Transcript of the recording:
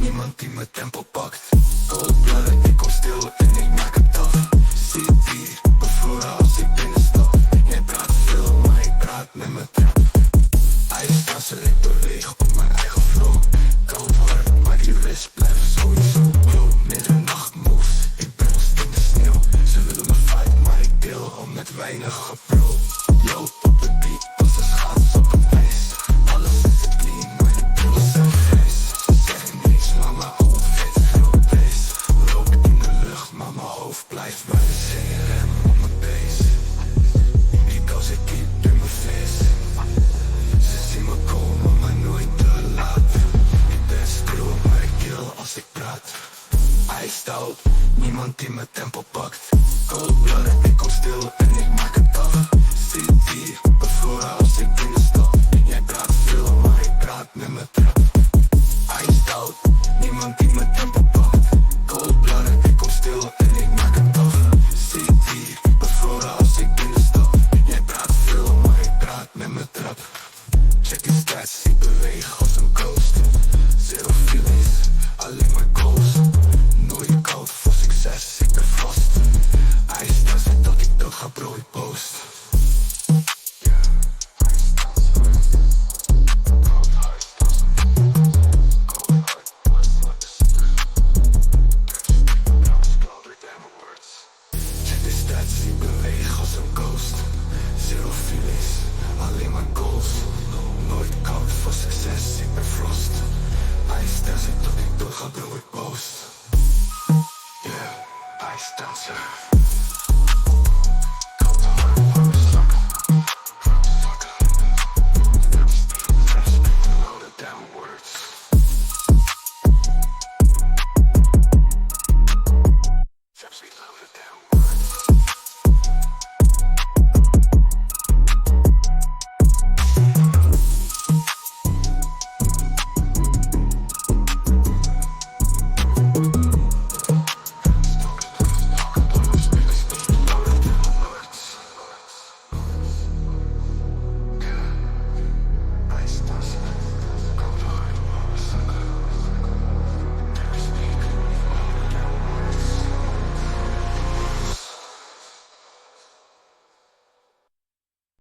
niemand die mijn tempo pakt. Cold-blooded, ik kom stil en ik maak het af. Zit hier, bevroren als ik binnenstap. Jij praat veel, maar ik praat met mijn trap. IJsdanser, ik beweeg op mijn eigen flow. Koud hard, maar die rest blijft sowieso. Yo, middernacht moves, ik ben vast in de sneeuw. Ze willen me fight, maar ik deel al met weinig gebro. Yo, op de beat, als de schaats op het ijs. Alles is clean, maar die billen zijn grijs. Ze zeggen niks, maar mijn hoofd heeft veel bass. Rook in de lucht, maar mijn hoofd blijft bij de zingen. Rem op mijn bass. Because ik keep in mijn vis. Ze zien me komen, maar nooit te laat. Ik ben stil, maar ik kill als ik praat. Ijstout, niemand die mijn tempo pakt. Cold-blooded, ik kom stil en ik maak het af. Zit hier, bevroren als ik binnenstap. Jij praat veel, maar ik praat met mijn trap. Ijstout, niemand die mijn tempo pakt. Cold-blooded, ik kom stil en ik maak het af. Zit hier, bevroren als ik binnenstap. Jij praat veel, maar ik praat met mijn trap. Check je stats, ik beweeg als een ghost. Zero